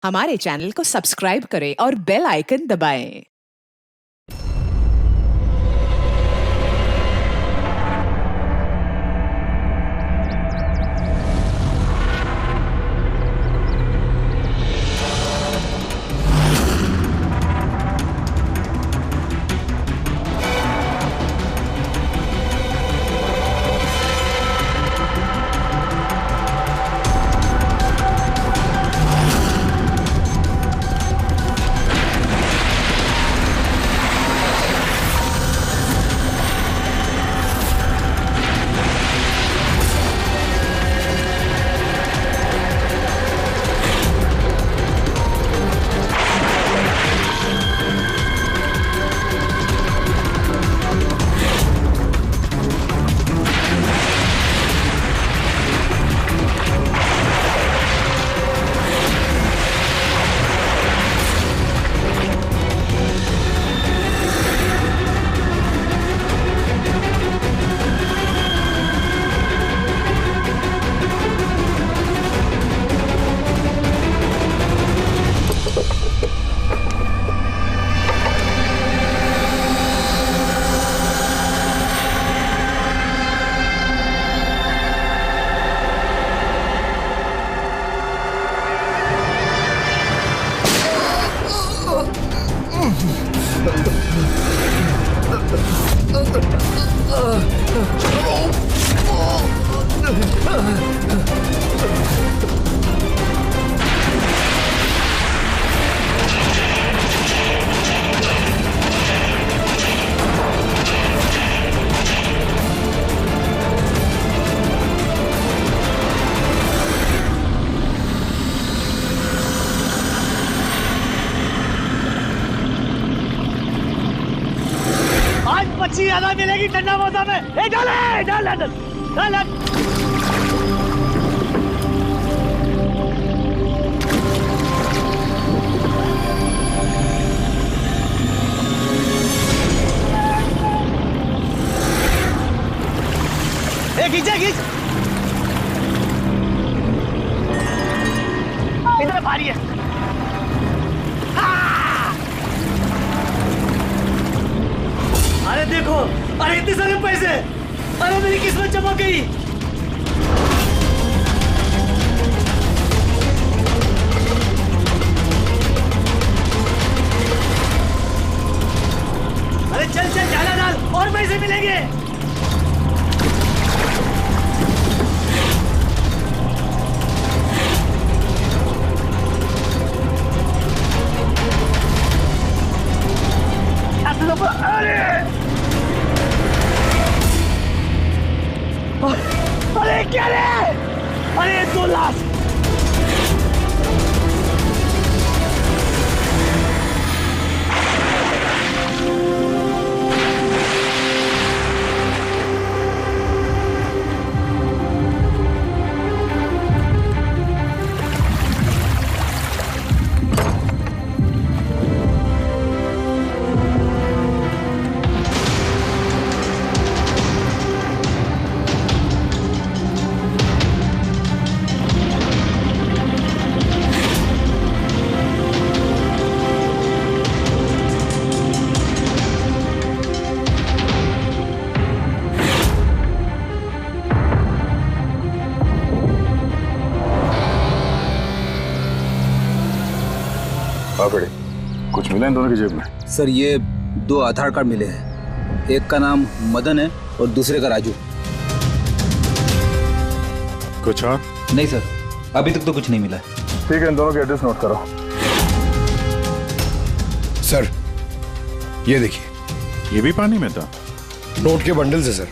हमारे चैनल को सब्सक्राइब करें और बेल आइकन दबाएं। मच्छी ज्यादा मिलेगी ठंडा मौसम में। डाल डाल डाल डाल डाल। खींचा खींच, इधर भारी है। अरे देखो, अरे इतने सारे पैसे, अरे मेरी किस्मत चमक गई। अरे चल चल डाला डाल, और पैसे मिलेंगे। अरे क्या रे? अरे 2 लाख। कुछ मिला इन दोनों की जेब में? सर ये 2 आधार कार्ड मिले हैं, एक का नाम मदन है और दूसरे का राजू। कुछ और? नहीं सर, अभी तक तो कुछ नहीं मिला। ठीक है, इन दोनों के एड्रेस नोट करो। सर ये देखिए। ये भी पानी में था? नोट के बंडल से सर।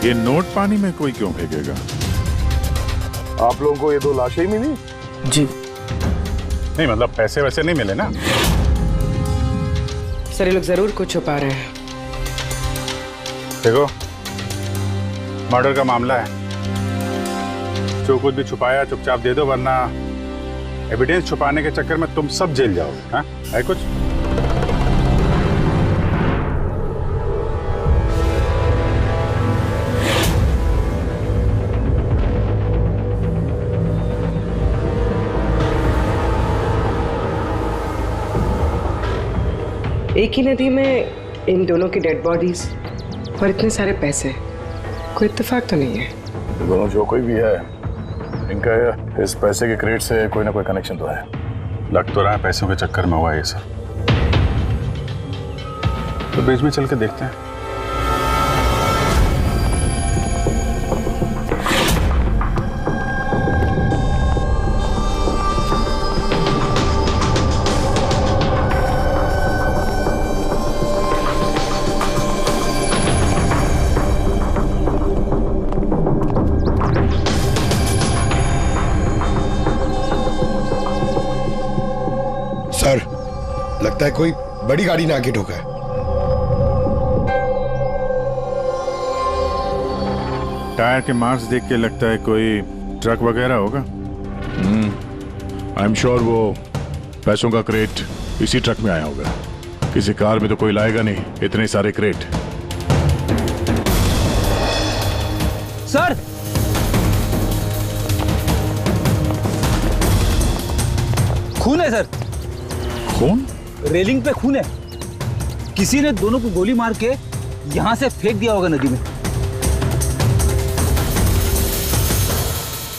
ये नोट पानी में कोई क्यों फेंकेगा? आप लोगों को ये 2 लाशें ही मिली? जी नहीं, मतलब पैसे वैसे नहीं मिले ना? सर ये लोग जरूर कुछ छुपा रहे हैं। देखो, मर्डर का मामला है, जो कुछ भी छुपाया चुपचाप दे दो, वरना एविडेंस छुपाने के चक्कर में तुम सब जेल जाओगे। हाँ, है कुछ? एक ही नदी में इन दोनों की डेड बॉडीज और इतने सारे पैसे, कोई इत्तेफाक तो नहीं है? दोनों जो कोई भी है, इनका इस पैसे के क्रेट से कोई ना कोई कनेक्शन तो है। लग तो रहा है पैसों के चक्कर में हुआ है ये सब। तो बीच में चल के देखते हैं। सर, लगता है कोई बड़ी गाड़ी ने आके ठोका है। टायर के मार्क्स देख के लगता है कोई ट्रक वगैरह होगा। आई एम श्योर वो पैसों का क्रेट इसी ट्रक में आया होगा। किसी कार में तो कोई लाएगा नहीं इतने सारे क्रेट। सर, खून है सर। खून? रेलिंग पे खून है। किसी ने दोनों को गोली मार के यहां से फेंक दिया होगा नदी में।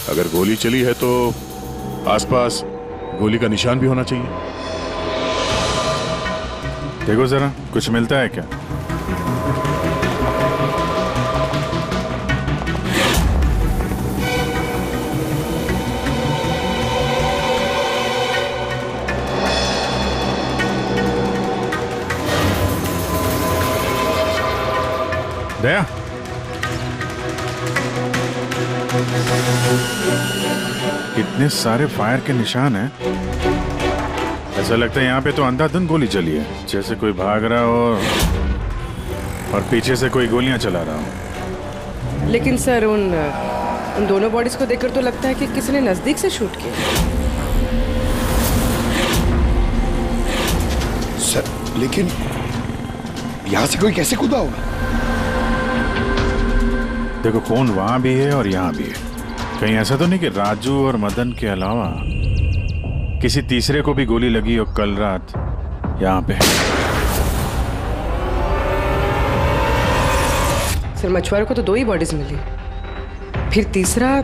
अगर गोली चली है तो आसपास गोली का निशान भी होना चाहिए। देखो जरा, कुछ मिलता है क्या? दया, कितने सारे फायर के निशान हैं। ऐसा लगता है यहाँ पे तो अंधाधुंध गोली चली है, जैसे कोई भाग रहा हो और पीछे से कोई गोलियां चला रहा हो। लेकिन सर उन दोनों बॉडीज को देखकर तो लगता है कि किसी ने नजदीक से शूट किया। सर, लेकिन यहां से कोई कैसे कूदा होगा? देखो, खून वहां भी है और यहाँ भी है। कहीं ऐसा तो नहीं कि राजू और मदन के अलावा किसी तीसरे को भी गोली लगी हो कल रात यहाँ पे। सर, मछुआरों को तो 2 ही बॉडीज मिली, फिर तीसरा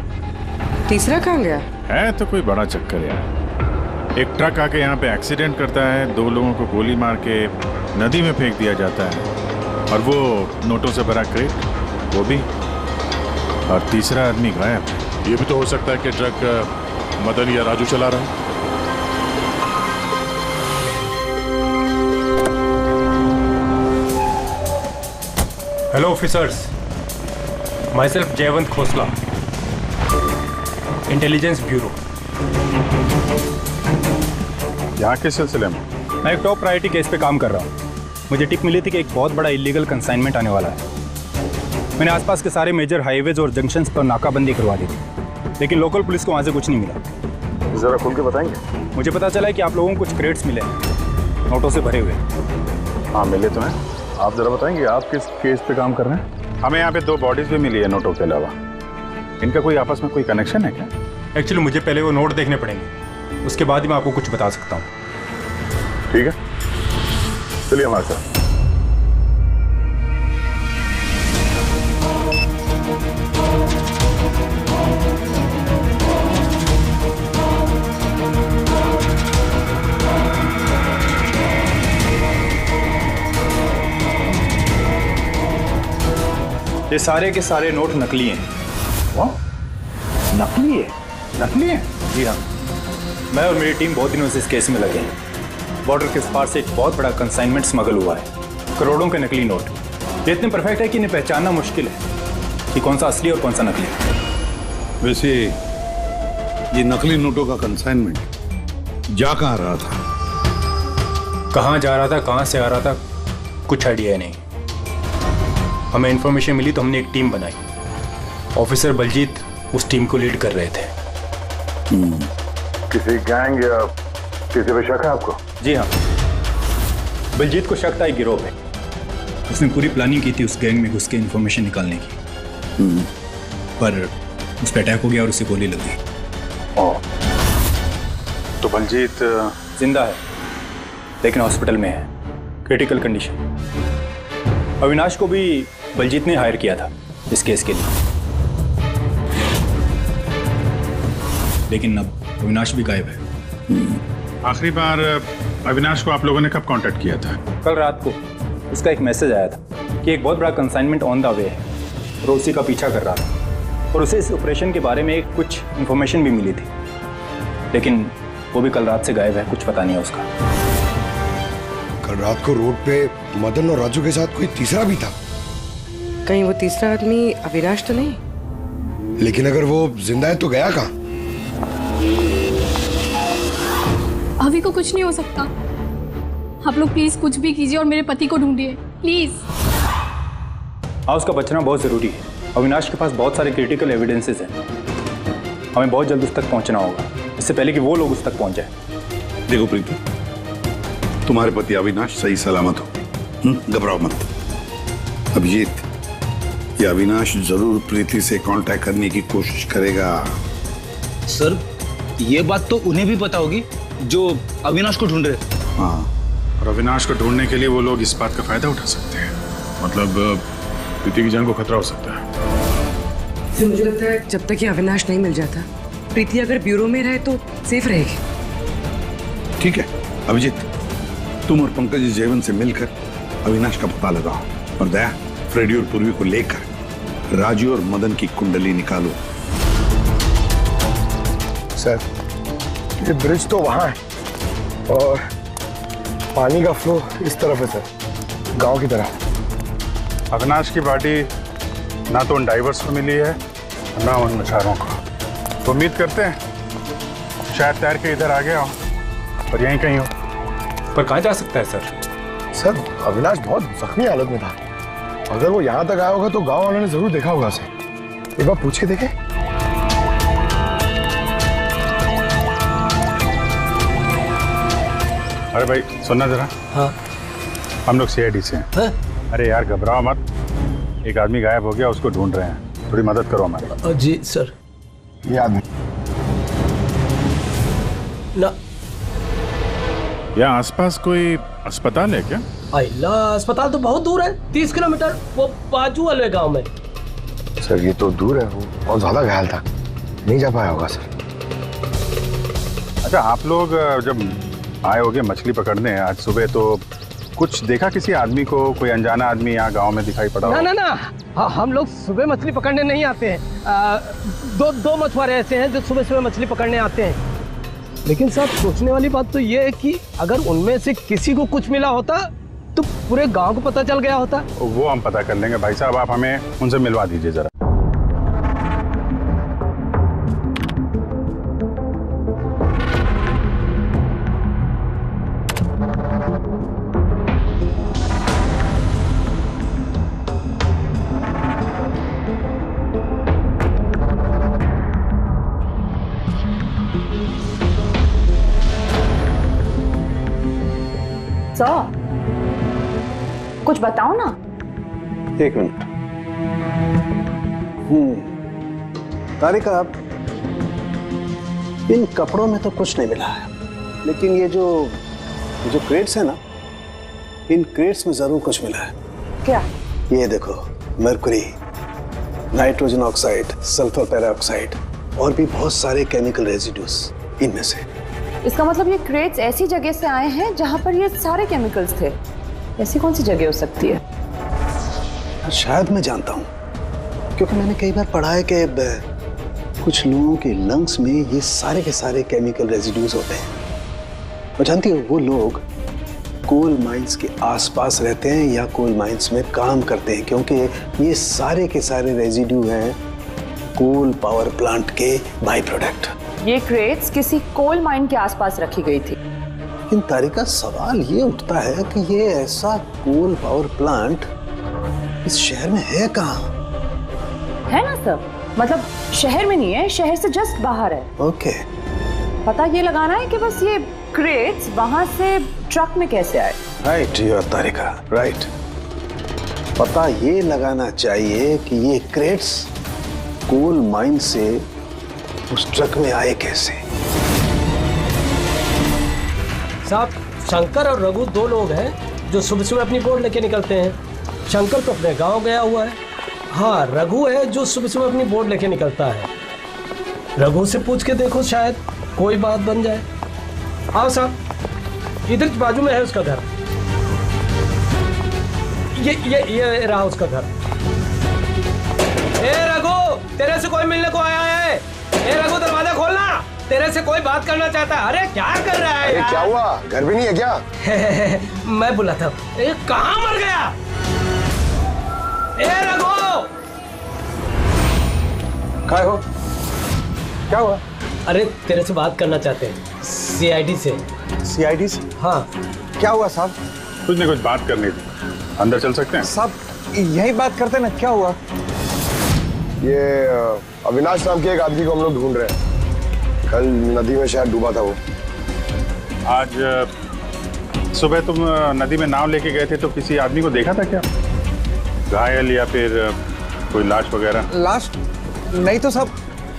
कहाँ गया? है तो कोई बड़ा चक्कर यार। एक ट्रक आके यहाँ पे एक्सीडेंट करता है, 2 लोगों को गोली मार के नदी में फेंक दिया जाता है, और वो नोटों से भरा क्रेट वो भी, और तीसरा आदमी गायब। ये भी तो हो सकता है कि ट्रक मदन या राजू चला रहा है। Hello officers, my self Jaywant Khosla, intelligence bureau. यहाँ के सिलसिले में? मैं एक टॉप प्रायोरिटी केस पे काम कर रहा हूँ। मुझे टिप मिली थी कि एक बहुत बड़ा इलीगल कंसाइनमेंट आने वाला है। मैंने आसपास के सारे मेजर हाईवेज और जंक्शंस पर नाकाबंदी करवा दी थी, लेकिन लोकल पुलिस को वहाँ से कुछ नहीं मिला। जरा खुल के बताएंगे? मुझे पता चला है कि आप लोगों को कुछ क्रेट्स मिले हैं, नोटों से भरे हुए। हाँ, मिले तो हैं। आप जरा बताएंगे आप किस केस पे काम कर रहे हैं? हमें यहाँ पे 2 बॉडीज भी मिली है नोटों के अलावा। इनका कोई आपस में कोई कनेक्शन है क्या? एक्चुअली मुझे पहले वो नोट देखने पड़ेंगे, उसके बाद ही मैं आपको कुछ बता सकता हूँ। ठीक है, चलिए हमारे साथ। ये सारे के सारे नोट नकली हैं। नकली है? नकली है? जी हाँ, मैं और मेरी टीम बहुत दिनों से इस केस में लगे हैं। बॉर्डर के पार से एक बहुत बड़ा कंसाइनमेंट स्मगल हुआ है, करोड़ों के नकली नोट। ये इतने परफेक्ट है कि इन्हें पहचानना मुश्किल है कि कौन सा असली और कौन सा नकली है। वैसे ये नकली नोटों का कंसाइनमेंट जा कहाँ रहा था? कहाँ जा रहा था, कहाँ से आ रहा था, कुछ आइडिया नहीं। हमें इन्फॉर्मेशन मिली तो हमने एक टीम बनाई। ऑफिसर बलजीत उस टीम को लीड कर रहे थे। किसी गैंग या किसी पे शक है आपको? जी हाँ, बलजीत को शक था एक गिरोह पे। उसने पूरी प्लानिंग की थी उस गैंग में घुस के इन्फॉर्मेशन निकालने की, पर उस पर अटैक हो गया और उसे गोली लग गई। तो बलजीत जिंदा है, लेकिन हॉस्पिटल में है। Critical condition. अविनाश को भी बलजीत ने हायर किया था इस केस के लिए, लेकिन अब अविनाश भी गायब है। आखिरी बार अविनाश को आप लोगों ने कब कांटेक्ट किया था? कल रात को उसका एक मैसेज आया था कि एक बहुत बड़ा कंसाइनमेंट ऑन द वे है और उसी का पीछा कर रहा था, और उसे इस ऑपरेशन के बारे में कुछ इंफॉर्मेशन भी मिली थी, लेकिन वो भी कल रात से गायब है, कुछ पता नहीं है उसका। कल रात को रोड पे मदन और राजू के साथ कोई तीसरा भी था। कहीं वो तीसरा आदमी अविनाश तो नहीं? लेकिन अगर वो जिंदा है तो गया कहाँ? अभी को कुछ नहीं हो सकता। आप लोग प्लीज कुछ भी कीजिए और मेरे पति को ढूंढिए प्लीज। हाँ, उसका बचना बहुत जरूरी है। अविनाश के पास बहुत सारे क्रिटिकल एविडेंसेस हैं, हमें बहुत जल्द उस तक पहुंचना होगा, इससे पहले कि वो लोग उस तक पहुंच जाए। देखो प्रीति, तुम्हारे पति अविनाश सही सलामत हो, घबराओ मत। अभिजीत, ये अविनाश जरूर प्रीति से कांटेक्ट करने की कोशिश करेगा। सर, ये बात तो उन्हें भी पता होगी जो अविनाश को ढूंढ रहे। हाँ, और अविनाश को ढूंढने के लिए वो लोग इस बात का फायदा उठा सकते हैं, मतलब प्रीति की जान को खतरा हो सकता है। तो मुझे लगता है जब तक ये अविनाश नहीं मिल जाता, प्रीति अगर ब्यूरो में रहे तो सेफ रहेगी। ठीक है अभिजीत, तुम और पंकज जयवंत से मिलकर अविनाश का पता लगाओ, और दया फ्रेडी और पूर्वी को लेकर राजू और मदन की कुंडली निकालो। सर, ये ब्रिज तो वहाँ है और पानी का फ्लो इस तरफ है सर, गांव की तरफ। अविनाश की बॉडी ना तो उन डाइवर्स को मिली है ना उन मछुआरों को, तो उम्मीद करते हैं शायद तैर के इधर आ गया हो और यहीं कहीं हो। पर कहाँ जा सकता है सर? सर, अविनाश बहुत जख्मी हालत में था। अगर वो यहाँ तक आया होगा तो गांव वालों ने जरूर देखा होगा उसे। एक बार पूछ के देखे। अरे भाई सुनना जरा। हाँ। हम लोग सीआईडी से हैं। अरे यार घबराओ मत, एक आदमी गायब हो गया, उसको ढूंढ रहे हैं, थोड़ी मदद करो हमारी। जी सर। ये आदमी ना, यहाँ आसपास कोई अस्पताल है क्या? अल्लाह, अस्पताल तो बहुत दूर है, 30 किलोमीटर, वो बाजू वाले गांव में। सर, ये तो दूर है, वो बहुत ज्यादा घायल था, नहीं जा पाया होगा सर। अच्छा, आप लोग जब आए होगे मछली पकड़ने आज सुबह, तो कुछ देखा किसी आदमी को? कोई अनजाना आदमी यहाँ गांव में दिखाई पड़ा? ना ना ना, हाँ, हम लोग सुबह मछली पकड़ने नहीं आते हैं। दो मछुआरे ऐसे हैं जो सुबह सुबह मछली पकड़ने आते हैं, लेकिन साहब सोचने वाली बात तो ये है कि अगर उनमें से किसी को कुछ मिला होता तो पूरे गांव को पता चल गया होता। वो हम पता कर लेंगे भाई साहब, आप हमें उनसे मिलवा दीजिए जरा। कुछ बताओ ना। एक मिनट। तारिका, इन कपड़ों में तो कुछ नहीं मिला है, लेकिन ये जो क्रेट्स है ना, इन क्रेट्स में जरूर कुछ मिला है। क्या? ये देखो, mercury, nitrogen oxide, sulphur peroxide और भी बहुत सारे केमिकल रेजिड्यूज इनमें से। इसका मतलब ये क्रेट्स ऐसी जगह से आए हैं जहां पर ये सारे केमिकल्स थे। ऐसी कौन सी जगह हो सकती है? शायद मैं जानता हूँ, क्योंकि मैंने कई बार पढ़ा है कि कुछ लोगों के लंग्स में ये सारे के सारे केमिकल रेजिड्यूज होते हैं। और जानती हो, वो लोग कोल माइंस के आसपास रहते हैं या कोल माइंस में काम करते हैं, क्योंकि ये सारे के सारे रेजिड्यू हैं कोल पावर प्लांट के बाई प्रोडक्ट। ये क्रेट्स किसी कोल माइन के आसपास रखी गई थी। इन तारिका, सवाल ये उठता है कि ये ऐसा कोल पावर प्लांट इस शहर में है कहाँ? है ना सर, मतलब शहर में नहीं है, शहर से जस्ट बाहर है। ओके। पता ये लगाना है कि बस ये क्रेट्स वहां से ट्रक में कैसे आए। Right your Tarika, right. पता ये लगाना चाहिए कि ये क्रेट्स कोल माइन से उस ट्रक में आए कैसे। साहब, शंकर और रघु दो लोग हैं जो सुबह सुबह अपनी बोट लेके निकलते हैं। शंकर तो अपने गांव गया हुआ है। हाँ, रघु है जो सुबह सुबह अपनी बोट लेके निकलता है। रघु से पूछ के देखो, शायद कोई बात बन जाए। आओ साहब, इधर बाजू में है उसका घर। ये रहा उसका घर। ए रघु, तेरे से कोई मिलने को आया है। ए रघु, दरवाजा खोलना, तेरे से कोई बात करना चाहता है। अरे क्या कर रहा है यार? क्या हुआ, घर भी नहीं है क्या? मैं बुलाता हूँ। ए, कहाँ मर गया? ए रघु, क्या हो? क्या हुआ? अरे तेरे से बात करना चाहते हैं, सीआईडी से। सीआईडी से? हाँ। क्या हुआ साहब? कुछ नहीं, कुछ बात करनी थी। अंदर चल सकते हैं साहब? यही बात करते ना, क्या हुआ? ये अविनाश नाम के एक आदमी को हम लोग ढूंढ रहे हैं। कल नदी में शायद डूबा था वो। आज सुबह तुम नदी में नाव लेके गए थे, तो किसी आदमी को देखा था क्या? घायल या फिर कोई लाश वगैरह? लाश नहीं तो साहब,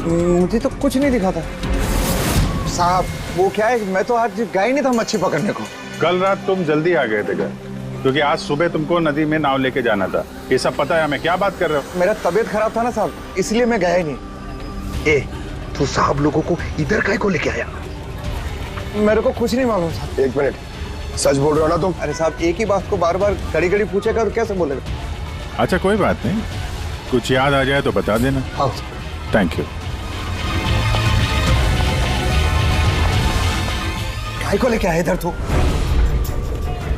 मुझे तो कुछ नहीं दिखा था साहब। वो क्या है, मैं तो आज गया ही नहीं था मच्छी पकड़ने को। कल रात तुम जल्दी आ गए थे घर, क्योंकि आज सुबह तुमको नदी में नाव लेके जाना था। ये सब पता है हमें। क्या बात कर रहे हो? मेरा तबीयत खराब था ना साहब, इसलिए मैं गया ही नहीं। ए, तू साहब लोगों को इधर काहे को लेके आया? मेरे को कुछ नहीं मालूम साहब। एक मिनट, सच बोल रहे हो ना तुम? अरे साहब, एक ही बात को बार बार घड़ी घड़ी पूछेगा तो कैसे बोलेगा? अच्छा कोई बात नहीं, कुछ याद आ जाए तो बता देना। हाँ। Thank you. काहे को लेके आया इधर तू?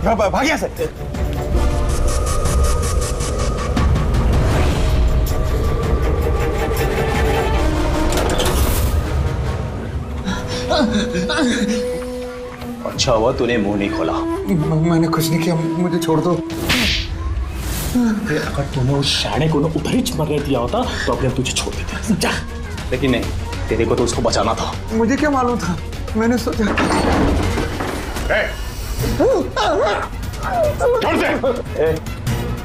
भाग यहाँ से। अच्छा हुआ तूने मुंह नहीं खोला। मैंने कुछ नहीं किया, मुझे छोड़ दो। अगर तूने उस शाणे को उधर ही मरने दिया होता तो अपने तुझे छोड़ देते। जा। लेकिन नहीं, तेरे को तो उसको बचाना था। मुझे क्या मालूम था, मैंने सोचा। छोड़ दे।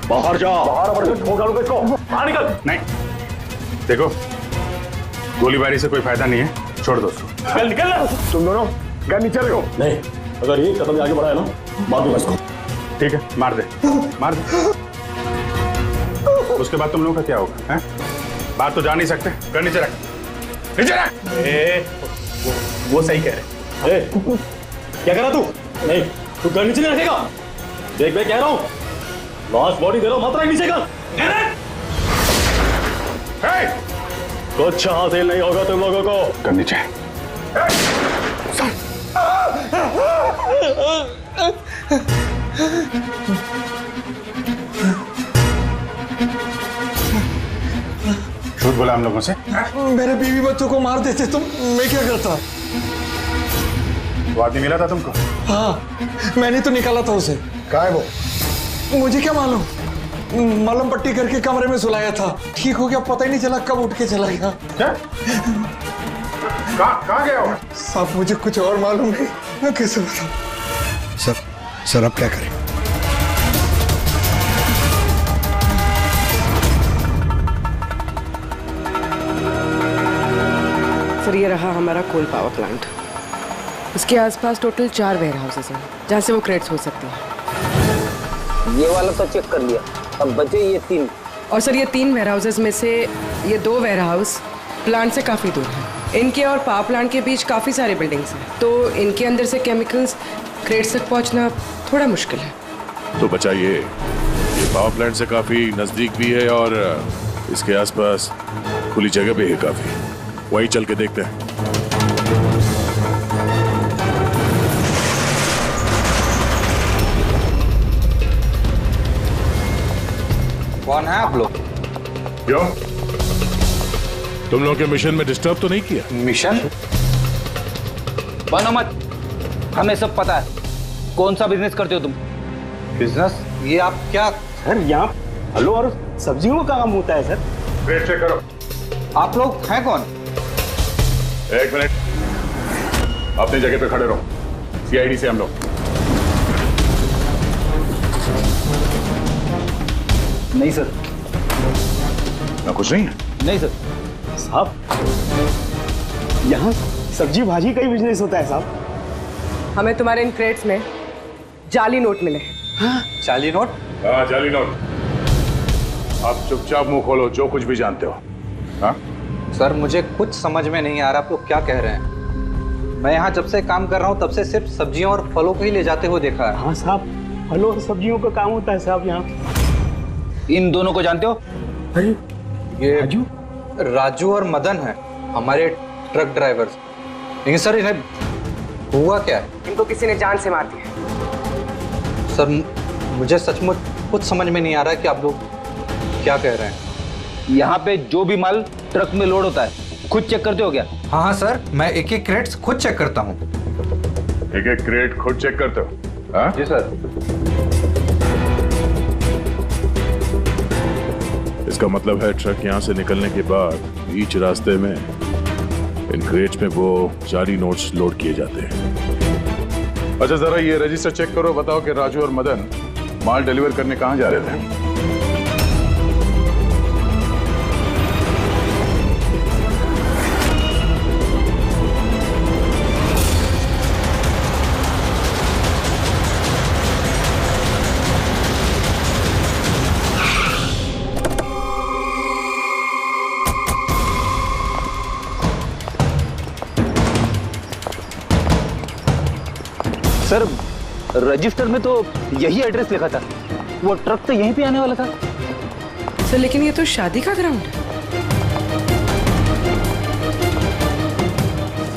बाहर जा। बाहर ठोक डालूंगा इसको। बाहर निकल। नहीं, देखो गोलीबारी से कोई फायदा नहीं है, छोड़ दो उसको। निकल। तुम दोनों घर नीचे रहो। नहीं, अगर ये कदम आगे बढ़ा है ना, मार दूंगा इसको। ठीक है, मार दे, मार दे। उसके बाद तुम लोगों का क्या होगा? हैं? बात तो जा नहीं सकते। घर नीचे रख, नीचे रख। वो सही कह रहे। क्या कह रहा तू? नहीं, तू घर नीचे नहीं रखेगा। देख मैं कह रहा हूँ, लास्ट बॉडी दे रहा हूँ, मात्रा नीचे का। कुछ हासिल नहीं होगा तुम लोगों को। घर नीचे। झूठ बोला हम लोगों से। मेरे बीवी बच्चों को मार देते तुम, मैं क्या करता? वो आदमी मिला था तुमको? हाँ, मैंने तो निकाला था उसे। कहाँ है वो? मुझे क्या मालूम, मलम पट्टी करके कमरे में सुलाया था, ठीक हो गया, पता ही नहीं चला कब उठ के चला गया। क्या? कहाँ गया वो? साहब मुझे कुछ और मालूम नहीं, मैं कैसे बताऊं? सर अब क्या करें? सर, ये रहा हमारा कोल पावर प्लांट। इसके आसपास टोटल 4 वेयर हाउसेस हैं जहाँ से वो क्रेट्स हो सकते हैं। ये वाला तो चेक कर लिया, अब बचे ये 3। और सर, ये 3 वेयर हाउसेस में से ये 2 वेयर हाउस प्लांट से काफ़ी दूर हैं। इनके और पावर प्लांट के बीच काफ़ी सारे बिल्डिंग्स हैं, तो इनके अंदर से केमिकल्स क्रेट्स तक पहुँचना थोड़ा मुश्किल है। तो बचाइए, ये पावर प्लांट से काफ़ी नज़दीक भी है और इसके आसपास खुली जगह भी है काफ़ी। वहीं चल के देखते हैं। कौन है आप लोग? क्यों? तुम लोगों के मिशन में डिस्टर्ब तो नहीं किया? मिशन? बनो मत, हमें सब पता है। कौन सा बिजनेस करते हो तुम? बिजनेस? ये आप क्या? सर यहाँ फलों और सब्जियों का काम होता है सर। वेट चेक करो। आप लोग हैं कौन? एक मिनट, अपनी जगह पे खड़े रहो। सीआईडी से हम लोग। नहीं सर। ना कुछ नहीं है? नहीं सर। साहब, यहाँ सब्जी भाजी का ही बिजनेस होता है साहब। हमें तुम्हारे इन क्रेट्स में जाली नोट मिले। जाली नोट? हाँ, जाली नोट। आप चुपचाप मुंह खोलो, जो कुछ भी जानते हो। हाँ? सर मुझे कुछ समझ में नहीं आ रहा आप लोग क्या कह रहे हैं। मैं यहाँ जब से काम कर रहा हूँ तब से सिर्फ सब्जियों और फलों को ही ले जाते हुए देखा है। हाँ साहब, फलों और सब्जियों का काम होता है साहब यहाँ। इन दोनों को जानते हो? अरे ये राजू और मदन है, हमारे ट्रक ड्राइवर्स। लेकिन सर इन्हें हुआ क्या है? इनको किसी ने जान से मार दिया। सर मुझे सचमुच कुछ समझ में नहीं आ रहा है कि आप लोग क्या कह रहे हैं। यहाँ पे जो भी माल ट्रक में लोड होता है खुद चेक करते हो क्या? हाँ हाँ सर, मैं एक एक क्रेट्स खुद चेक करता हूँ। एक एक क्रेट खुद चेक करते हो? हाँ? जी सर। इसका मतलब है ट्रक यहाँ से निकलने के बाद बीच रास्ते में इन क्रेट्स में वो जाली नोट्स लोड किए जाते हैं। अच्छा जरा ये रजिस्टर चेक करो, बताओ कि राजू और मदन माल डिलीवर करने कहाँ जा रहे थे? सर रजिस्टर में तो यही एड्रेस लिखा था, वो ट्रक तो यहीं पे आने वाला था। सर लेकिन ये तो शादी का ग्राउंड है।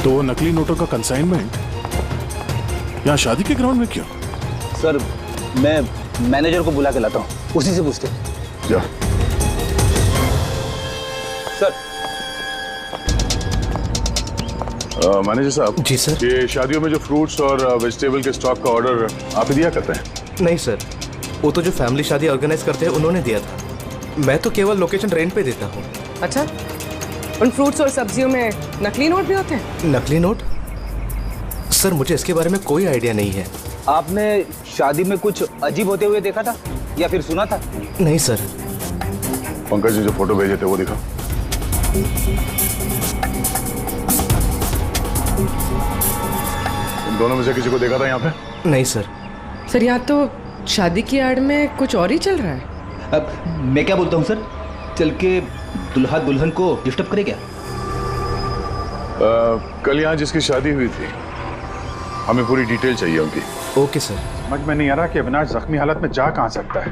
तो नकली नोटों का कंसाइनमेंट यहाँ शादी के ग्राउंड में क्यों? सर मैं मैनेजर को बुला के लाता हूँ, उसी से पूछते। जा। सर मैनेजर साहब। जी सर। ये शादियों में जो फ्रूट्स और वेजिटेबल के स्टॉक का ऑर्डर आप ही दिया करते हैं? नहीं सर, वो तो जो फैमिली शादी ऑर्गेनाइज करते हैं उन्होंने दिया था। मैं तो केवल लोकेशन रेंट पे देता हूँ। अच्छा, उन फ्रूट्स और सब्जियों में नकली नोट भी होते हैं? नकली नोट? सर मुझे इसके बारे में कोई आइडिया नहीं है। आपने शादी में कुछ अजीब होते हुए देखा था या फिर सुना था? नहीं सर। पंकज जी जो फोटो भेजे थे वो दिखाओ। दोनों में से किसी को देखा था यहाँ पे? नहीं सर। सर यहाँ तो शादी की आड़ में कुछ और ही चल रहा है। अब मैं क्या बोलता हूँ सर, चल के दुल्हा दुल्हन को डिस्टर्ब करे क्या? कल यहाँ जिसकी शादी हुई थी हमें पूरी डिटेल चाहिए उनकी। Okay sir. समझ में नहीं आ रहा कि अविनाश जख्मी हालत में जा कहाँ सकता है।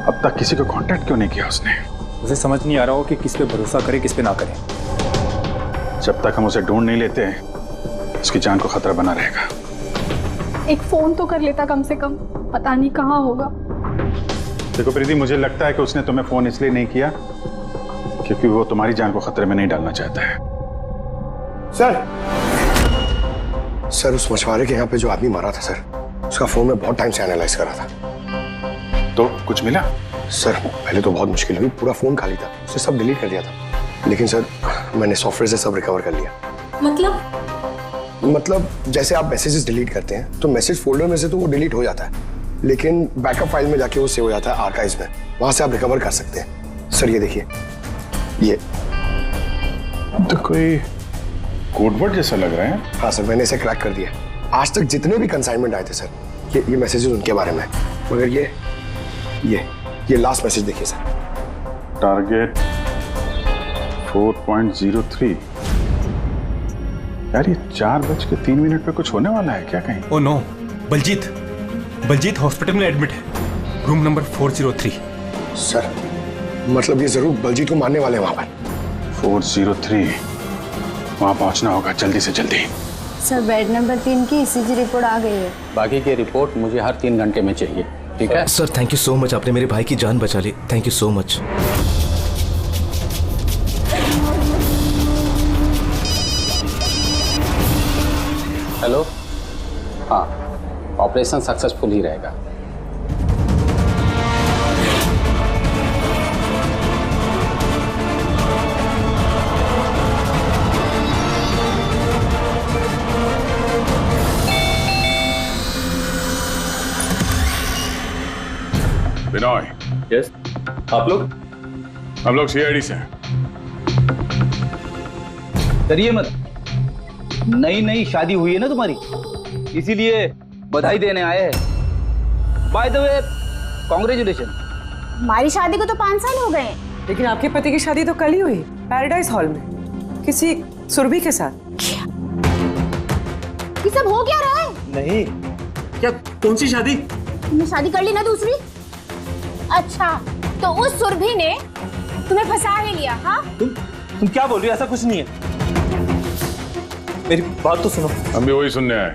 अब तक किसी को कांटेक्ट क्यों नहीं किया उसने? उसे समझ नहीं आ रहा हो कि किस पे भरोसा करे किस पे ना करे। जब तक हम उसे ढूंढ नहीं लेते हैं उसकी जान को खतरा बना रहेगा। एक फोन तो कर लेता कम से कम, पता नहीं कहाँ होगा। देखो प्रीति, मुझे लगता है कि उसने तुम्हें फोन इसलिए नहीं किया क्योंकि वो तुम्हारी जान को खतरे में नहीं डालना चाहता है। सर उस मछुआरे के यहाँ पे जो आदमी मारा था सर, उसका फोन में बहुत टाइम से एनालाइज कर रहा था। तो कुछ मिला? सर पहले तो बहुत मुश्किल हुई, पूरा फोन खाली था, उसे सब डिलीट कर दिया था। लेकिन सर मैंने सॉफ्टवेयर से सब रिकवर कर लिया। मतलब जैसे आप मैसेजेस डिलीट करते हैं तो मैसेज फोल्डर में से तो वो डिलीट हो जाता है, लेकिन बैकअप फाइल में जाके वो सेव हो जाता है आर्काइव्स में, वहां से आप रिकवर कर सकते हैं। सर ये देखिए, ये तो कोई कोडवर्ड जैसा लग रहा है। हाँ सर, मैंने इसे क्रैक कर दिया। आज तक जितने भी कंसाइनमेंट आए थे सर, ये मैसेजेस उनके बारे में, मगर ये लास्ट मैसेज देखिए सर। टारगेट 4.03। यार ये 4:03 पे कुछ होने वाला है क्या कहीं? ओ नो, बलजीत हॉस्पिटल में एडमिट है, रूम नंबर 403। सर मतलब ये जरूर बलजीत को मारने वाले हैं वहां पर। 403 वहां पहुंचना होगा जल्दी से जल्दी। सर बेड नंबर 3 की ईसीजी रिपोर्ट आ गई है। बाकी की रिपोर्ट मुझे हर 3 घंटे में चाहिए, ठीक है? Sir thank you so much, आपने मेरे भाई की जान बचा ली। Thank you so much. Hello, हाँ, ऑपरेशन सक्सेसफुल ही रहेगा। बिनॉय। यस। आप लोग? हम लोग सीआईडी से हैं। डरिए मत, नई शादी हुई है ना तुम्हारी, इसीलिए बधाई देने आए हैं। By the way congratulation. हमारी शादी को तो 5 साल हो गए। लेकिन आपके पति की शादी तो कल ही हुई, पैराडाइज हॉल में, किसी सुरभि के साथ। ये सब हो क्या रहा है? नहीं, क्या कौन सी शादी? तुमने शादी कर ली ना दूसरी? अच्छा, तो उस सुरभि ने तुम्हें फंसा ही लिया? हाँ, तुम क्या बोल रही हो? ऐसा कुछ नहीं है। मेरी बात तो सुनो। हम भी वही सुनने आए।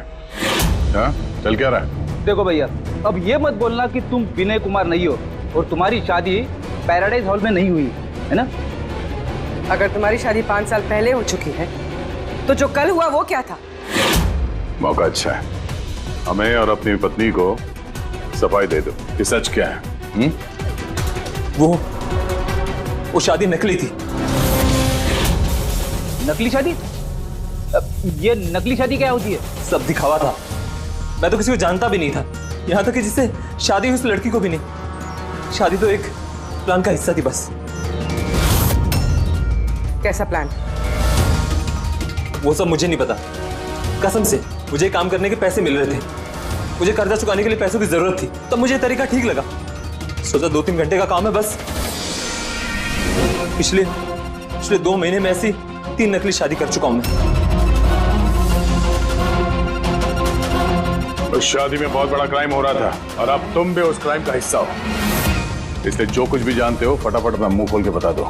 हाँ, चल क्या रहा है? देखो भैया, अब ये मत बोलना कि तुम विनय कुमार नहीं हो और तुम्हारी शादी पैराडाइज हॉल में नहीं हुई है ना? अगर तुम्हारी शादी 5 साल पहले हो चुकी है तो जो कल हुआ वो क्या था? मौका अच्छा है, हमें और अपनी पत्नी को सफाई दे दो कि सच क्या है। वो शादी नकली थी। नकली शादी? ये नकली शादी क्या होती है? सब दिखावा था। मैं तो किसी को जानता भी नहीं था, यहाँ तक कि जिससे शादी हुई उस लड़की को भी नहीं। शादी तो एक प्लान का हिस्सा थी बस। कैसा प्लान? वो सब मुझे नहीं पता। कसम से मुझे काम करने के पैसे मिल रहे थे, मुझे कर्जा चुकाने के लिए पैसों की जरूरत थी, तब मुझे तरीका ठीक लगा। सोचा 2-3 घंटे का काम है बस। पिछले 2 महीने में ऐसी 3 नकली शादी कर चुका हूं मैं। उस शादी में बहुत बड़ा क्राइम हो रहा था और अब तुम भी उस क्राइम का हिस्सा हो, इसलिए जो कुछ भी जानते हो फटाफट अपना मुंह खोल के बता दो,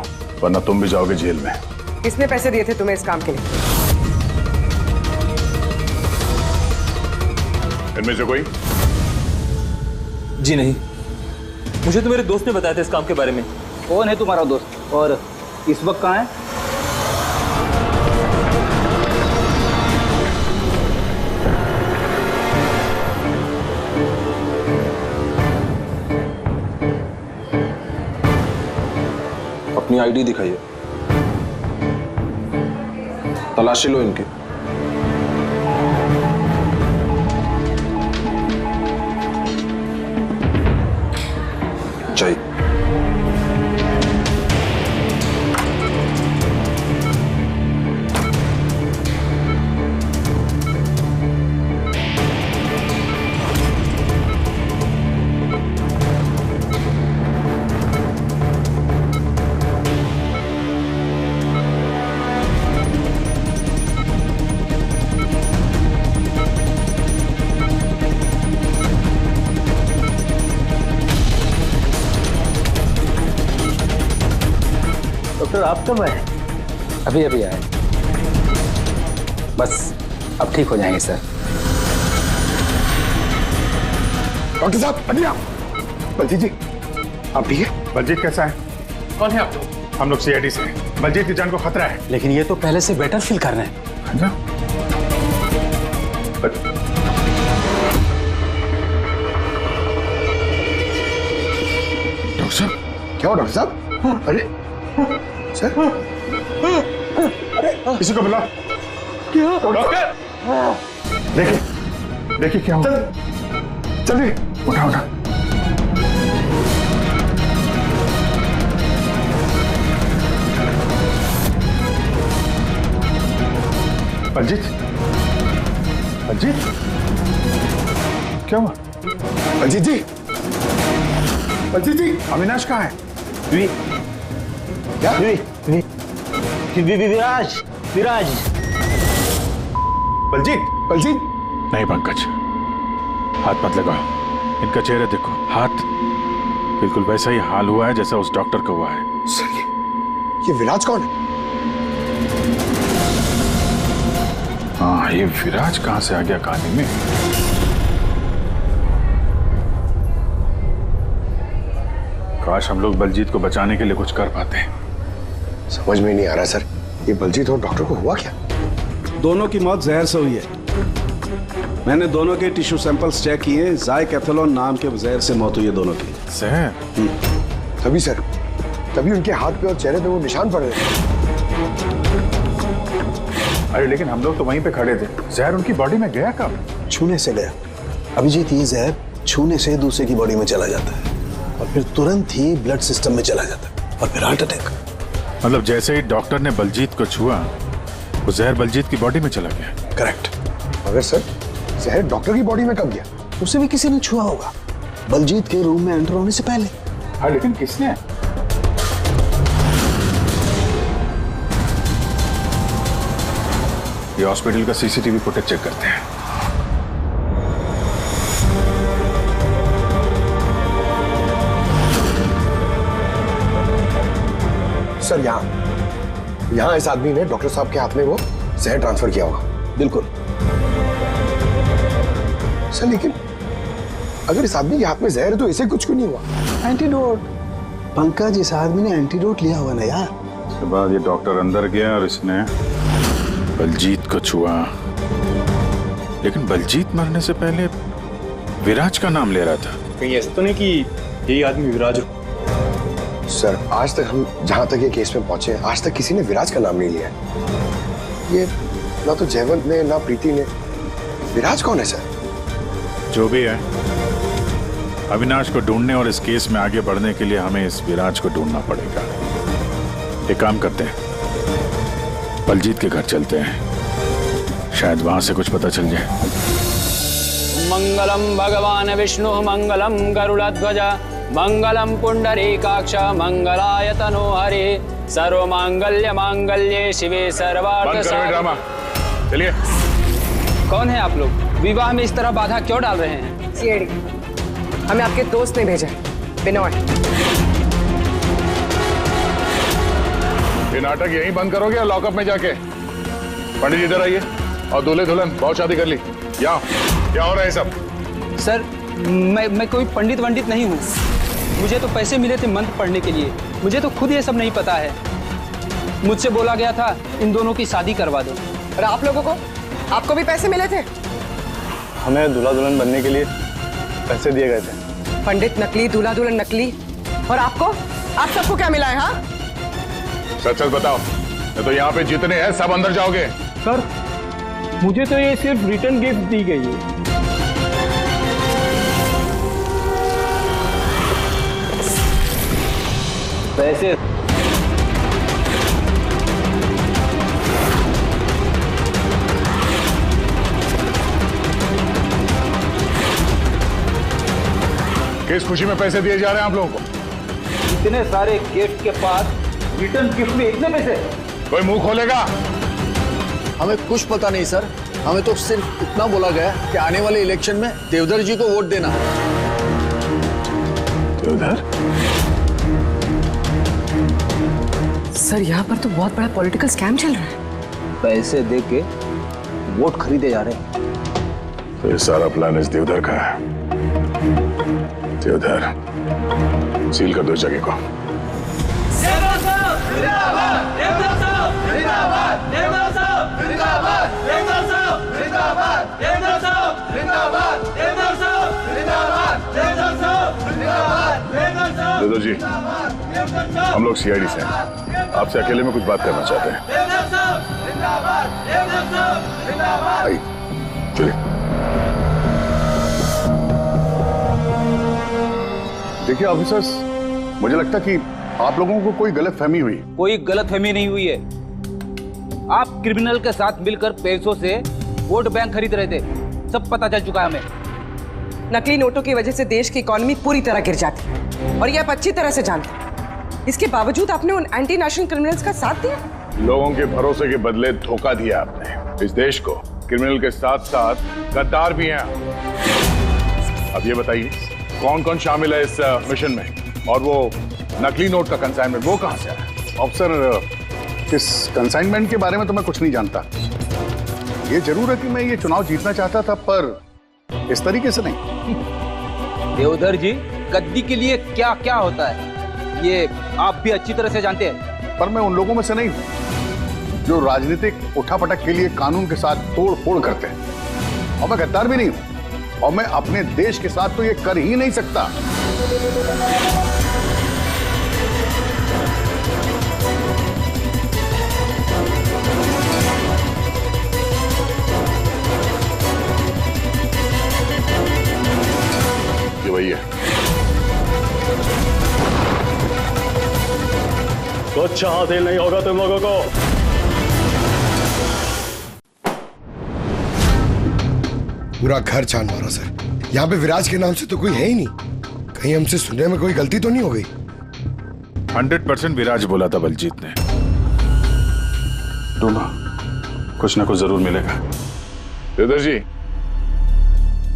वरना तुम भी जाओगे जेल में। किसने पैसे दिए थे तुम्हें इस काम के लिए? इनमें से कोई? जी नहीं, मुझे तो मेरे दोस्त ने बताया था इस काम के बारे में। कौन है तुम्हारा दोस्त और इस वक्त कहाँ है? अपनी आईडी दिखाइए, तलाशी लो इनकी। चाहिए। डॉक्टर आप कब आए? अभी आए, बस अब ठीक हो जाएंगे सर। डॉक्टर साहब, अभी आप। बलजीत जी, आप ठीक है? बलजीत कैसा है? कौन है आप लोग? हम लोग सीआईडी से हैं। बलजीत की जान को खतरा है। लेकिन ये तो पहले से बेटर फील कर रहे हैं। अच्छा? डॉक्टर साहब, क्या हो डॉक्टर साहब? अरे सर, किसी को बुला। क्या डॉक्टर? देखिए क्या हुआ। चलिए, उठा। बलजीत क्या हुआ? बलजीत जी, अविनाश कहाँ है? क्या? विराज। बलजीत नहीं पंकज, हाथ मत लगाओ। इनका चेहरा देखो, हाथ बिल्कुल वैसा ही हाल हुआ है जैसा उस डॉक्टर का हुआ है। सर, ये विराज कौन है? हाँ, ये विराज कहाँ से आ गया कहानी में? काश हम लोग बलजीत को बचाने के लिए कुछ कर पाते। समझ में नहीं आ रहा सर, ये बलजीत और डॉक्टर को हुआ क्या? दोनों की मौत जहर से हुई है। मैंने दोनों के टिश्यू सैंपल्स चेक किए, ज़ाइकैथोलोन नाम के जहर से मौत हुई है दोनों की। जहर? तभी सर, तभी उनके हाथ पे और चेहरे पे वो निशान पड़ रहे थे। अरे लेकिन हम लोग तो वहीं पे खड़े थे, जहर उनकी बॉडी में गया कब? छूने से गया। अभिजीत, ये जहर छूने से दूसरे की बॉडी में चला जाता है और फिर तुरंत ही ब्लड सिस्टम में चला जाता है और फिर हार्ट अटैक। मतलब जैसे ही डॉक्टर ने बलजीत को छुआ, वो जहर बलजीत की बॉडी में चला गया। करेक्ट। मगर सर, जहर डॉक्टर की बॉडी में कब गया? उसे भी किसी ने छुआ होगा। बलजीत के रूम में एंटर होने से पहले। हाँ, लेकिन किसने? ये हॉस्पिटल का सीसीटीवी फुटेज चेक करते हैं। सर यहाँ इस आदमी ने डॉक्टर साहब के हाथ में वो जहर ट्रांसफर किया होगा। बिल्कुल सर, लेकिन अगर इस आदमी के हाथ में जहर है तो इसे कुछ क्यों नहीं हुआ? एंटीडोट। पंकज, इस आदमी ने एंटीडोट लिया हुआ ना यार। उसके बाद ये डॉक्टर अंदर गया और इसने बलजीत को छुआ, लेकिन बलजीत मरने से पहले विराज का नाम ले रहा था। कहीं ऐसा तो नहीं कि यही आदमी विराज हो? सर, आज तक हम जहां तक ये केस में पहुंचे हैं, आज तक किसी ने विराज का नाम नहीं लिया। ये ना तो जयवंत ने ना प्रीति ने। विराज कौन है सर? जो भी है, अविनाश को ढूंढने और इस केस में आगे बढ़ने के लिए हमें इस विराज को ढूंढना पड़ेगा। एक काम करते हैं, बलजीत के घर चलते हैं, शायद वहां से कुछ पता चल जाए। मंगलम भगवान विष्णु मंगलम गरुड़ध्वज मंगलम पुंडरीकाक्ष मंगलाय तनो हरे सर्व मांगल्य मांगल्ये शिवे सर्वार्थ साधके। चलिए। कौन है आप लोग? विवाह में इस तरह बाधा क्यों डाल रहे हैं? सीआईडी, हमें आपके दोस्त ने भेजा। बिनोय, ये नाटक यहीं बंद करोगे या लॉकअप में जाके? पंडित जी इधर आइए और दूल्हे दुल्हन बहुत शादी कर ली। यहाँ क्या हो रहा है सब? सर, मैं कोई पंडित वंडित नहीं हूँ। मुझे तो पैसे मिले थे मंत्र पढ़ने के लिए। मुझे तो खुद ये सब नहीं पता है। मुझसे बोला गया था इन दोनों की शादी करवा दो। और आप लोगों को? आपको भी पैसे मिले थे? हमें दूल्हा दुल्हन बनने के लिए पैसे दिए गए थे। पंडित नकली, दूल्हा दुल्हन नकली, और आपको? आप सबको क्या मिला है? हाँ, सच सच बताओ, नहीं तो यहाँ पे जितने हैं सब अंदर जाओगे। सर, मुझे तो ये सिर्फ रिटर्न गिफ्ट दी गई है। पैसे किस खुशी में पैसे दिए जा रहे हैं आप लोगों को? इतने सारे गिफ्ट के बाद रिटर्न गिफ्ट में इतने पैसे? कोई मुंह खोलेगा? हमें कुछ पता नहीं सर, हमें तो सिर्फ इतना बोला गया कि आने वाले इलेक्शन में देवधर जी को वोट देना। देवधर? सर, यहाँ पर तो बहुत बड़ा पॉलिटिकल स्कैम चल रहा है। पैसे दे के वोट खरीदे जा रहे हैं। तो ये सारा प्लान इस देवधर का है। देवधर, सील कर दो इस जगह को। देवधर जी, हम लोग सीआईडी से हैं, आपसे अकेले में कुछ बात करना चाहते हैं। आइए, चलिए। देखिए ऑफिसर्स, मुझे लगता कि आप लोगों को कोई गलतफहमी हुई। कोई गलतफहमी नहीं हुई है। आप क्रिमिनल के साथ मिलकर पैसों से वोट बैंक खरीद रहे थे, सब पता चल चुका है हमें। नकली नोटों की वजह से देश की इकोनॉमी पूरी तरह गिर जाती है और ये आप अच्छी तरह से जानते हैं। इसके बावजूद आपने उन एंटी नेशनल क्रिमिनल्स का साथ दिया। लोगों के भरोसे के बदले धोखा दिया आपने इस देश को। क्रिमिनल के साथ साथ गद्दार भी हैं। अब ये बताइए, कौन कौन शामिल है इस मिशन में? और वो नकली नोट का कंसाइनमेंट वो कहां से आया? ऑफिसर, इस कंसाइनमेंट के बारे में तो मैं कुछ नहीं जानता। ये जरूर है कि मैं ये चुनाव जीतना चाहता था, पर इस तरीके से नहीं। देवधर जी, गद्दी के लिए क्या क्या होता है ये आप भी अच्छी तरह से जानते हैं। पर मैं उन लोगों में से नहीं हूं जो राजनीतिक उठापटक के लिए कानून के साथ तोड़ फोड़ करते हैं। और मैं गद्दार भी नहीं हूं, और मैं अपने देश के साथ तो ये कर ही नहीं सकता। ये वही है। कुछ हासिल नहीं होगा तुम लोगों को। पूरा घर छान मारा सर, यहाँ पे विराज के नाम से तो कोई है ही नहीं। कहीं हमसे सुनने में कोई गलती तो नहीं हो गई? 100% विराज बोला था बलजीत ने। ढूंढो, कुछ ना कुछ जरूर मिलेगा। देवदर जी,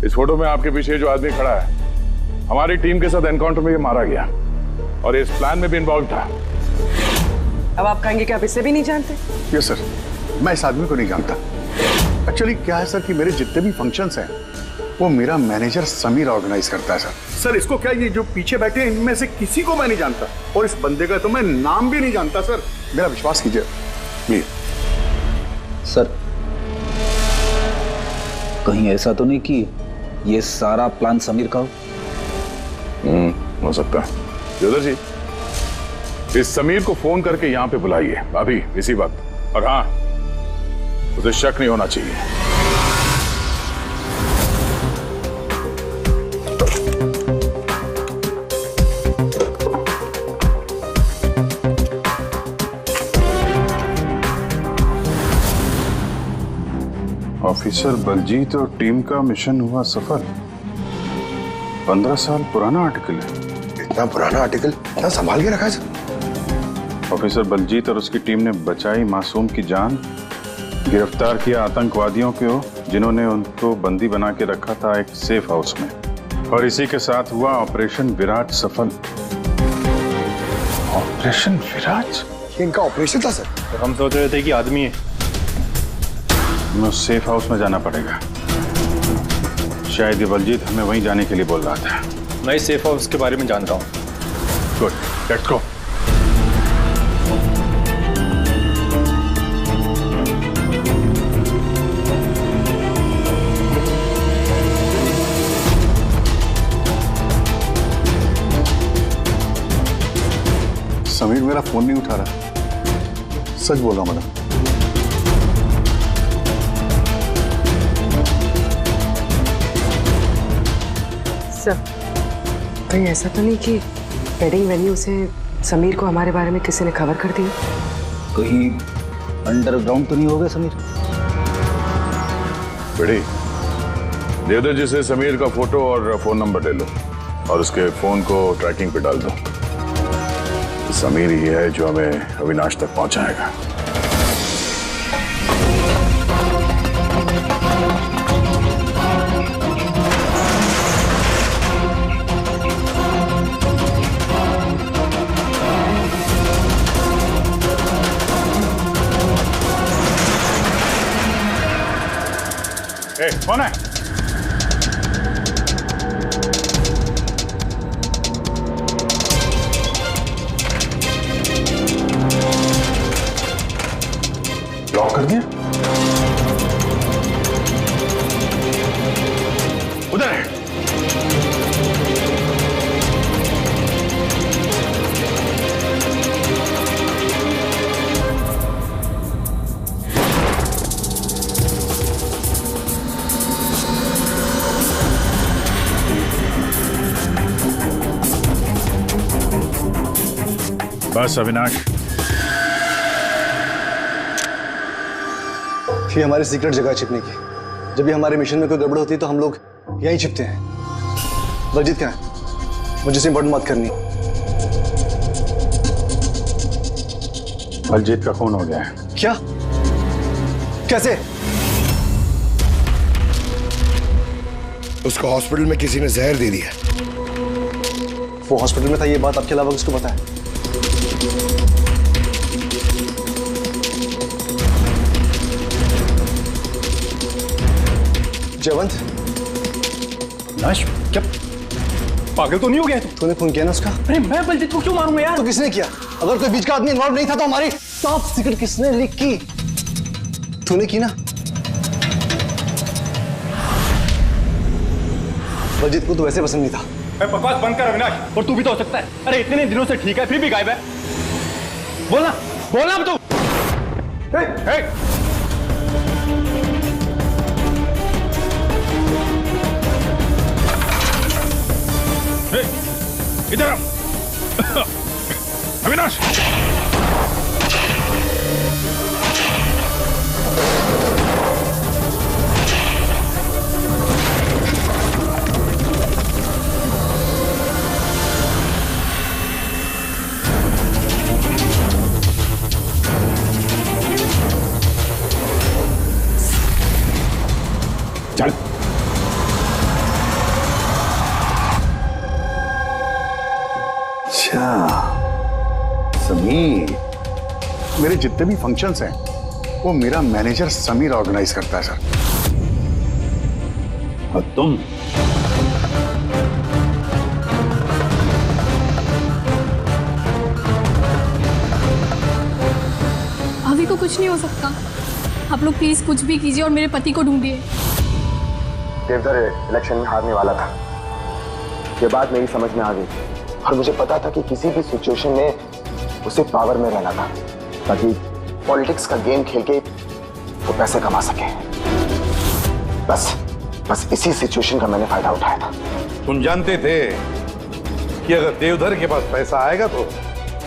इस फोटो में आपके पीछे जो आदमी खड़ा है, हमारी टीम के साथ एनकाउंटर में ये मारा गया और इस प्लान में भी इन्वॉल्व था। अब आप कहेंगे कि आप इसे भी नहीं जानते? यस सर, मैं इस आदमी को नहीं जानता। एक्चुअली क्या है सर कि मेरे जितने भी फंक्शंस हैं वो मेरा मैनेजर समीर ऑर्गेनाइज करता है सर। सर इसको क्या, ये जो पीछे बैठे हैं इनमें से किसी को मैं नहीं जानता और इस बंदे का तो मैं नाम भी नहीं जानता सर। मेरा विश्वास कीजिए प्लीज। सर कहीं ऐसा तो नहीं कि ये सारा प्लान समीर का हो सकता है। देवदर जी, इस समीर को फोन करके यहाँ पे बुलाइए अभी इसी वक्त। और हाँ, उसे शक नहीं होना चाहिए। ऑफिसर बलजीत और टीम का मिशन हुआ सफल। 15 साल पुराना आर्टिकल है। इतना पुराना आर्टिकल क्या संभाल के रखा है सर? ऑफिसर बलजीत और उसकी टीम ने बचाई मासूम की जान, गिरफ्तार किया आतंकवादियों को जिन्होंने उनको बंदी बना के रखा था एक सेफ हाउस में, और इसी के साथ हुआ ऑपरेशन विराज सफल। ऑपरेशन विराज? इनका ऑपरेशन था सर? तो हम सोच रहे थे कि आदमी है। हमें उस सेफ हाउस में जाना पड़ेगा। शायद ये बलजीत हमें वहीं जाने के लिए बोल रहा था। मैं इस सेफ हाउस के बारे में जानता हूँ। Good, let's go. समीर मेरा फोन नहीं उठा रहा। सच बोल रहा हूं मैडम। सर, कहीं ऐसा तो नहीं कि वेडिंग वेन्यू से समीर को हमारे बारे में किसी ने खबर कर दिया? कहीं अंडरग्राउंड तो नहीं हो गया समीर? बड़ी देवदर जी से समीर का फोटो और फोन नंबर ले लो और उसके फोन को ट्रैकिंग पे डाल दो। समीर ही है जो हमें अविनाश तक पहुंचाएगा। कौन है? लॉक कर दिया? उधर है। बस अविनाश, ये हमारी सीक्रेट जगह छिपने की। जब भी हमारे मिशन में कोई गड़बड़ होती है तो हम लोग यहीं छिपते हैं। बलजीत कहाँ है? मुझे से इंपॉर्टेंट बात करनी। बलजीत का खून हो गया है। क्या? कैसे? उसको हॉस्पिटल में किसी ने जहर दे दिया। वो हॉस्पिटल में था, ये बात आपके अलावा किसको पता है? जयवंत, नाश, क्या पागल तो नहीं हो गया तूने खून किया ना उसका? अरे मैं बलजीत को क्यों मारूंगा यार? तो किसने किया? अगर कोई बीच का आदमी इन्वॉल्व नहीं था तो हमारी टॉप सीक्रेट किसने लीक की? तूने की ना? बलजीत को तो वैसे पसंद नहीं था। बकवास बंद कर अविनाश, और तू भी तो हो सकता है। अरे इतने दिनों से ठीक है फिर भी गायब है। बोलना बोलना अब तू। इधर आओ। अविनाश, मेरे जितने भी फंक्शंस हैं वो मेरा मैनेजर समीर ऑर्गेनाइज करता है सर। और तुम भाभी को कुछ नहीं हो सकता। आप लोग प्लीज कुछ भी कीजिए और मेरे पति को ढूंढिए। देवधर इलेक्शन में हारने वाला था, ये बात मेरी समझ में आ गई और मुझे पता था कि किसी भी सिचुएशन में उसे पावर में रहना था ताकि पॉलिटिक्स का गेम खेल के वो पैसे कमा सके। बस इसी सिचुएशन का मैंने फायदा उठाया था। तुम जानते थे कि अगर देवधर के पास पैसा आएगा तो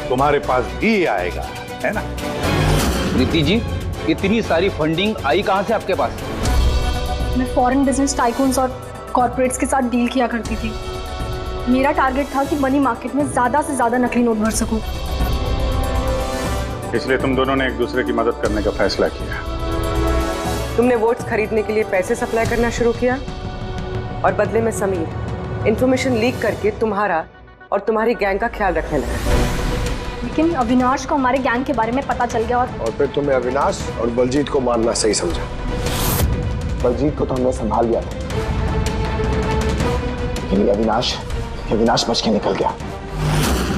तुम्हारे पास भी आएगा, है ना? प्रीति जी, इतनी सारी फंडिंग आई कहां से आपके पास? मैं फॉरेन बिजनेस टाइकून्स और कॉर्पोरेट्स के साथ डील किया करती थी। मेरा टारगेट था कि मनी मार्केट में ज्यादा से ज्यादा नकली नोट भर सकूं। इसलिए तुम दोनों ने एक दूसरे की मदद करने का फैसला किया। तुमने वोट्स खरीदने के लिए पैसे सप्लाई करना शुरू किया और बदले में समीर इंफॉर्मेशन लीक करके तुम्हारा और तुम्हारी गैंग का ख्याल रखने लगा। लेकिन अविनाश को हमारे गैंग के बारे में पता चल गया और फिर तुमने अविनाश और बलजीत को मारना सही समझा। बलजीत को तो हमने संभाल लिया था, लेकिन अविनाश बच के निकल गया,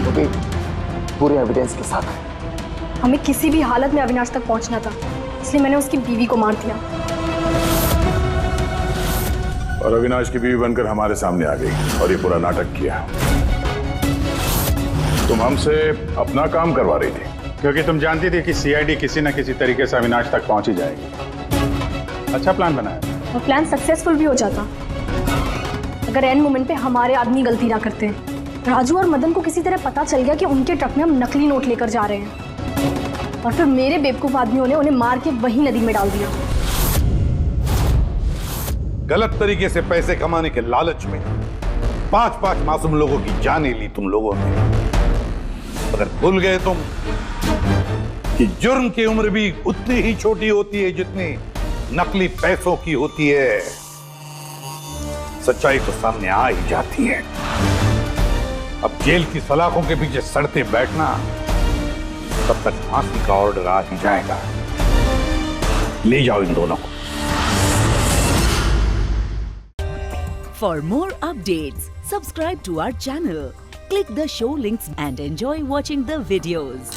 वो भी पूरे एविडेंस के साथ। हमें किसी भी हालत में अविनाश तक पहुंचना था, इसलिए मैंने उसकी बीवी को मार दिया। और अविनाश की बीवी बनकर हमारे सामने आ गई और ये पूरा नाटक किया। तुम हमसे अपना काम करवा रही थी क्योंकि तुम जानती थी कि सीआईडी किसी न किसी तरीके से अविनाश तक पहुंच ही जाएगी। अच्छा प्लान बनाया और प्लान सक्सेसफुल भी हो जाता अगर एंड मोमेंट पे हमारे आदमी गलती ना करते। राजू और मदन को किसी तरह पता चल गया कि उनके ट्रक में हम नकली नोट लेकर जा रहे हैं और फिर मेरे बेवकूफ आदमियों ने उन्हें मार के वही नदी में डाल दिया। गलत तरीके से पैसे कमाने के लालच में 5-5 मासूम लोगों की जानें ली तुम लोगों ने। अगर भूल गए तुम कि जुर्म की उम्र भी उतनी ही छोटी होती है जितनी नकली पैसों की होती है। सच्चाई तो सामने आ ही जाती है। अब जेल की सलाखों के पीछे सड़ते बैठना, तब तक फांसी का ऑर्डर आ ही जाएगा। ले जाओ इन दोनों को। For more updates, subscribe to our channel, click the show links and enjoy watching the videos.